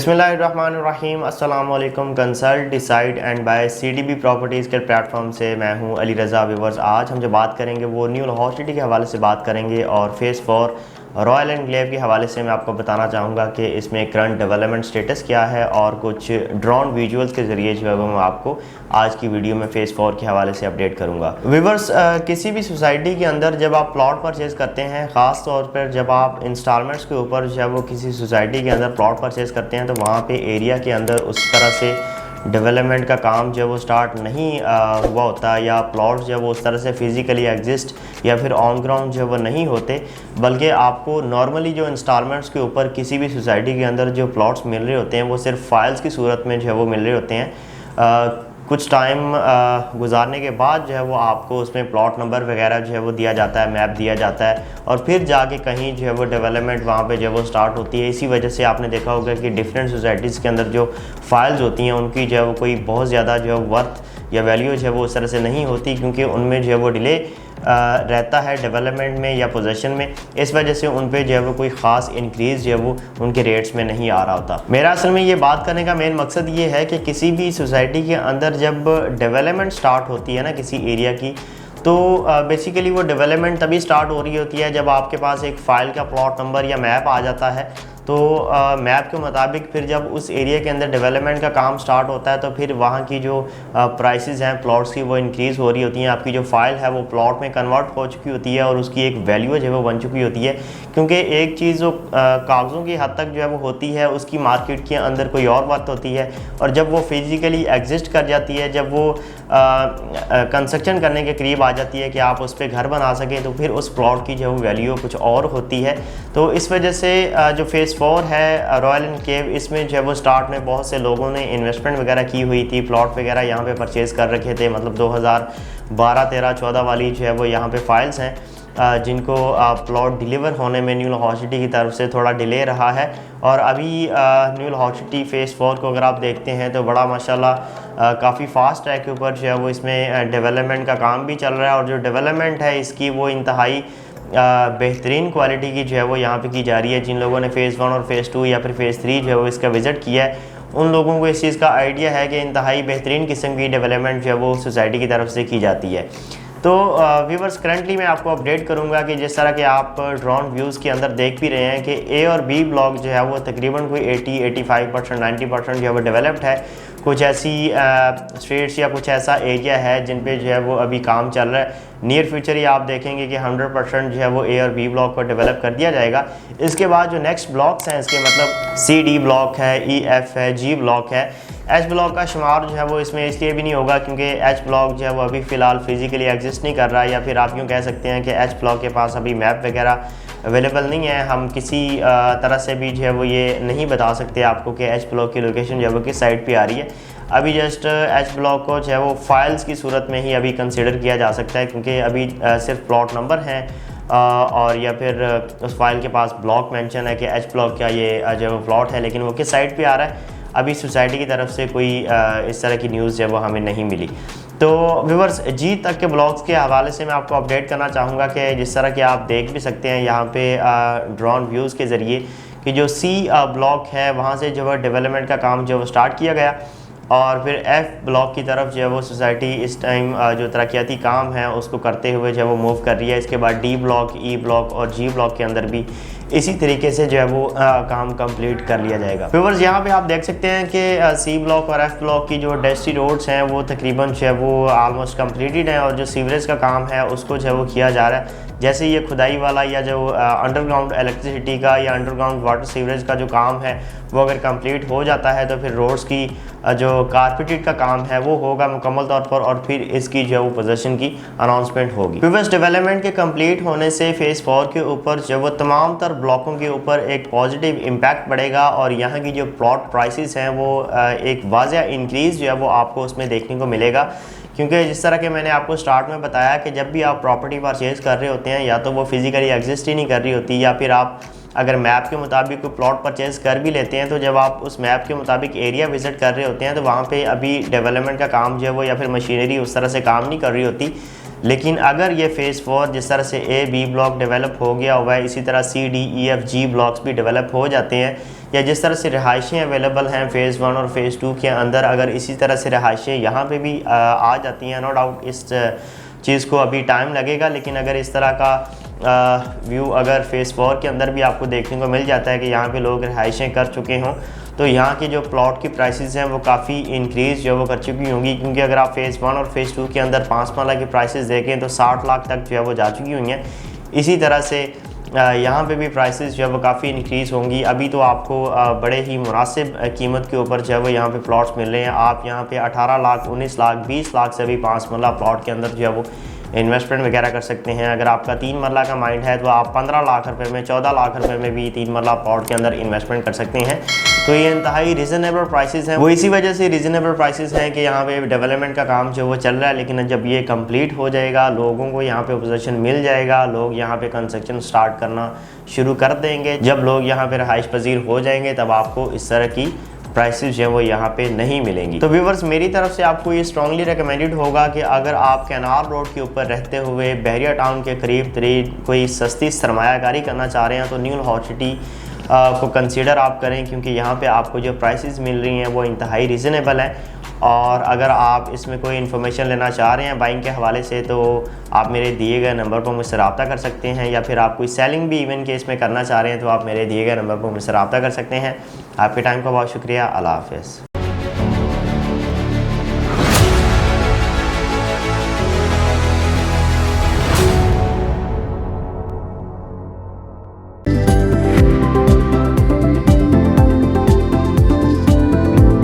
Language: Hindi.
बिस्मिल्लाहिर्रहमानिर्रहीम अस्सलाम वालेकुम। Consult decide and buy CDB properties के प्लेटफॉर्म से मैं हूं अली रज़ा। व्यूवर्स, आज हम जो बात करेंगे वो न्यू लाहौर सिटी के हवाले से बात करेंगे और फेज़ 4 रॉयल एनक्लेव के हवाले से मैं आपको बताना चाहूँगा कि इसमें करंट डेवलपमेंट स्टेटस क्या है और कुछ ड्रोन विजुअल्स के ज़रिए जो है वो मैं आपको आज की वीडियो में फेज़ 4 के हवाले से अपडेट करूँगा। व्यूवर्स, किसी भी सोसाइटी के अंदर जब आप प्लॉट परचेज़ करते हैं, ख़ास तौर पर जब आप इंस्टॉलमेंट्स के ऊपर जब वो किसी सोसाइटी के अंदर प्लॉट परचेज़ करते हैं तो वहाँ पे एरिया के अंदर उस तरह से डेवलपमेंट का काम जब वो स्टार्ट नहीं हुआ होता या प्लॉट जब वो उस तरह से फिज़िकली एग्जिस्ट या फिर ऑन ग्राउंड जब वो नहीं होते, बल्कि आपको नॉर्मली जो इंस्टॉलमेंट्स के ऊपर किसी भी सोसाइटी के अंदर जो प्लॉट्स मिल रहे होते हैं वो सिर्फ फाइल्स की सूरत में जो है वो मिल रहे होते हैं। कुछ टाइम गुजारने के बाद जो है वो आपको उसमें प्लॉट नंबर वगैरह जो है वो दिया जाता है, मैप दिया जाता है और फिर जाके कहीं जो है वो डेवलपमेंट वहाँ पे जो है वो स्टार्ट होती है। इसी वजह से आपने देखा होगा कि डिफरेंट सोसाइटीज़ के अंदर जो फाइल्स होती हैं उनकी जो है वो कोई बहुत ज़्यादा जो है वर्थ या वैल्यू जो है वो उस तरह से नहीं होती, क्योंकि उनमें जो है वो डिले रहता है डेवलपमेंट में या पोजीशन में। इस वजह से उन पे जो है वो कोई ख़ास इंक्रीज़ जो है वो उनके रेट्स में नहीं आ रहा होता। मेरा असल में ये बात करने का मेन मकसद ये है कि किसी भी सोसाइटी के अंदर जब डेवलपमेंट स्टार्ट होती है ना किसी एरिया की, तो बेसिकली वो डेवलपमेंट तभी स्टार्ट हो रही होती है जब आपके पास एक फ़ाइल का प्लॉट नंबर या मैप आ जाता है। तो मैप के मुताबिक फिर जब उस एरिया के अंदर डेवलपमेंट का काम स्टार्ट होता है तो फिर वहाँ की जो प्राइसेस हैं प्लॉट्स की वो इंक्रीज़ हो रही होती हैं। आपकी जो फ़ाइल है वो प्लॉट में कन्वर्ट हो चुकी होती है और उसकी एक वैल्यू जो है वो बन चुकी होती है, क्योंकि एक चीज़ जो कागज़ों की हद तक जो है वो होती है उसकी मार्केट के अंदर कोई और बात होती है, और जब वो फिज़िकली एग्जिस्ट कर जाती है, जब वो कंस्ट्रक्शन करने के करीब आ जाती है कि आप उस पर घर बना सकें, तो फिर उस प्लॉट की जो वैल्यू कुछ और होती है। तो इस वजह से जो फेज़ 4 है रॉयल एनक्लेव, इसमें जो है वो स्टार्ट में बहुत से लोगों ने इन्वेस्टमेंट वगैरह की हुई थी, प्लॉट वगैरह यहाँ पे परचेज़ कर रखे थे। मतलब 2012, 13, 14 वाली जो है वो यहाँ पे फाइल्स हैं जिनको प्लॉट डिलीवर होने में न्यू लाहौर सिटी की तरफ से थोड़ा डिले रहा है। और अभी न्यू लाहौर सिटी फेज़ 4 को अगर आप देखते हैं तो बड़ा माशाल्लाह काफ़ी फास्ट ट्रैक के ऊपर जो है वो इसमें डेवलपमेंट का काम भी चल रहा है, और जो डेवलपमेंट है इसकी वो इंतहाई बेहतरीन क्वालिटी की जो है वो यहाँ पे की जा रही है। जिन लोगों ने फेज़ 1 और फेज़ 2 या फिर फेज़ 3 जो है वो इसका विज़िट किया है, उन लोगों को इस चीज़ का आइडिया है कि इंतहाई बेहतरीन किस्म की डेवलपमेंट जो है वो सोसाइटी की तरफ से की जाती है। तो व्यूवर्स, करंटली मैं आपको अपडेट करूंगा कि जिस तरह के आप ड्रोन व्यूज़ के अंदर देख भी रहे हैं कि ए और बी ब्लॉक जो है वो तकरीबन कोई 80-85%, 90% जो है वो डेवलप्ड है। कुछ ऐसी स्ट्रीट्स या कुछ ऐसा एरिया है जिन पे जो है वो अभी काम चल रहा है। नियर फ्यूचर ही आप देखेंगे कि 100% जो है वो ए और बी ब्लॉक को डेवलप कर दिया जाएगा। इसके बाद जो नेक्स्ट ब्लॉक्स हैं इसके मतलब CD ब्लॉक है, EF है, G ब्लॉक है। H ब्लॉक का शुमार जो है वो इसमें इसलिए भी नहीं होगा क्योंकि H ब्लॉक जो है वो अभी फ़िलहाल फिज़िकली एग्जिस्ट नहीं कर रहा है, या फिर आप यूँ कह सकते हैं कि H ब्लॉक के पास अभी मैप वगैरह अवेलेबल नहीं है। हम किसी तरह से भी जो है वो ये नहीं बता सकते आपको कि H ब्लॉक की लोकेशन जो है वो किस साइड पे आ रही है। अभी जस्ट H ब्लॉक को जो है वो फाइल्स की सूरत में ही अभी कंसिडर किया जा सकता है, क्योंकि अभी सिर्फ प्लॉट नंबर हैं और या फिर उस फाइल के पास ब्लॉक मेंशन है कि H ब्लॉक का ये जो है वो प्लॉट है, लेकिन वो किस साइड पे आ रहा है अभी सोसाइटी की तरफ से कोई इस तरह की न्यूज़ जो है वो हमें नहीं मिली। तो व्यूवर्स, G तक के ब्लॉक्स के हवाले से मैं आपको अपडेट करना चाहूँगा कि जिस तरह के आप देख भी सकते हैं यहाँ पे ड्रोन व्यूज़ के ज़रिए कि जो C ब्लॉक है वहाँ से जो है डेवलपमेंट का काम जो है वो स्टार्ट किया गया, और फिर F ब्लॉक की तरफ जो है वो सोसाइटी इस टाइम जो तरक्याती काम है उसको करते हुए जो है वो मूव कर रही है। इसके बाद D ब्लॉक, E ब्लॉक और G ब्लॉक के अंदर भी इसी तरीके से जो है वो काम कंप्लीट कर लिया जाएगा। व्यूअर्स, यहाँ पे आप देख सकते हैं कि C ब्लॉक और F ब्लॉक की जो डस्टी रोड्स हैं वो तकरीबन जो है वो आलमोस्ट कंप्लीटेड हैं, और जो सीवरेज का काम है उसको जो है वो किया जा रहा है। जैसे ये खुदाई वाला या जो अंडरग्राउंड इलेक्ट्रिसिटी का या अंडरग्राउंड वाटर सीवरेज का जो काम है वो अगर कंप्लीट हो जाता है तो फिर रोड्स की जो कारपेटेड का काम है वो होगा मुकम्मल तौर पर, और फिर इसकी जो है वो पोजीशन की अनाउंसमेंट होगी। व्यूअर्स, डेवलपमेंट के कंप्लीट होने से फेज़ 4 के ऊपर जो वो तमाम तर ब्लॉकों के ऊपर एक पॉजिटिव इम्पैक्ट पड़ेगा, और यहाँ की जो प्लॉट प्राइसेस हैं वो एक वाज़ह इंक्रीज़ जो है वो आपको उसमें देखने को मिलेगा। क्योंकि जिस तरह के मैंने आपको स्टार्ट में बताया कि जब भी आप प्रॉपर्टी परचेज़ कर रहे होते हैं या तो वो फिज़िकली एग्जिस्ट ही नहीं कर रही होती, या फिर आप अगर मैप के मुताबिक कोई प्लॉट परचेज़ कर भी लेते हैं तो जब आप उस मैप के मुताबिक एरिया विज़िट कर रहे होते हैं तो वहाँ पे अभी डेवलपमेंट का काम जो है वो या फिर मशीनरी उस तरह से काम नहीं कर रही होती। लेकिन अगर ये फ़ेज़ 4 जिस तरह से ए बी ब्लॉक डेवलप हो गया हुआ है, इसी तरह C D E F G blocks भी डेवलप हो जाते हैं, या जिस तरह से रहायशें अवेलेबल हैं फ़ेज़ 1 और फ़ेज़ 2 के अंदर, अगर इसी तरह से रहायशें यहाँ पे भी आ जाती हैं, नो डाउट इस चीज़ को अभी टाइम लगेगा, लेकिन अगर इस तरह का व्यू अगर फ़ेज़ 4 के अंदर भी आपको देखने को मिल जाता है कि यहाँ पे लोग रहायशें कर चुके हों, तो यहाँ की जो प्लॉट की प्राइसेस हैं वो काफ़ी इंक्रीज़ जो वो कर चुकी होंगी, क्योंकि अगर आप फ़ेज़ 1 और फ़ेज़ 2 के अंदर 5 माला की प्राइसेस देखें तो 60 लाख तक जो है वो जा चुकी हुई हैं। इसी तरह से यहाँ पे भी प्राइसेस जो है वो काफ़ी इंक्रीज़ होंगी। अभी तो आपको बड़े ही मुनासिब कीमत के ऊपर जो है वो यहाँ पे प्लॉट्स मिल रहे हैं। आप यहाँ पे 18 लाख, 19 लाख, 20 लाख से भी 5 मरला प्लॉट के अंदर जो है वो इन्वेस्टमेंट वगैरह कर सकते हैं। अगर आपका 3 मरला का माइंड है तो आप 15 लाख रुपए में, 14 लाख रुपए में भी 3 मरला प्लॉट के अंदर इन्वेस्टमेंट कर सकते हैं। तो ये इंतहाई रीज़नेबल प्राइसेस हैं। वो इसी वजह से रीज़नेबल प्राइसेस हैं कि यहाँ पे डेवलपमेंट का काम जो वो चल रहा है, लेकिन जब ये कंप्लीट हो जाएगा, लोगों को यहाँ पे पोजीशन मिल जाएगा, लोग यहाँ पे कंस्ट्रक्शन स्टार्ट करना शुरू कर देंगे, जब लोग यहाँ पे रहाइश पजीर हो जाएंगे, तब आपको इस तरह की प्राइसेस जो है वो यहाँ पे नहीं मिलेंगी। तो व्यूवर्स, मेरी तरफ से आपको ये स्ट्रांगली रिकमेंडेड होगा कि अगर आप कैनाल रोड के ऊपर रहते हुए बहरिया टाउन के करीब तरीब कोई सस्ती सरमायाकारी करना चाह रहे हैं तो न्यू लाहौर सिटी को कंसीडर आप करें, क्योंकि यहाँ पे आपको जो प्राइसेस मिल रही हैं वो इंतहाई रीज़नेबल हैं। और अगर आप इसमें कोई इन्फॉर्मेशन लेना चाह रहे हैं बाइंग के हवाले से, तो आप मेरे दिए गए नंबर पर मुझसे रब्ता कर सकते हैं, या फिर आप कोई सेलिंग भी इवन केस में करना चाह रहे हैं तो आप मेरे दिए गए नंबर पर मुझसे रब्ता कर सकते हैं। आपके टाइम का बहुत शुक्रिया। अल्लाह हाफ़िज़।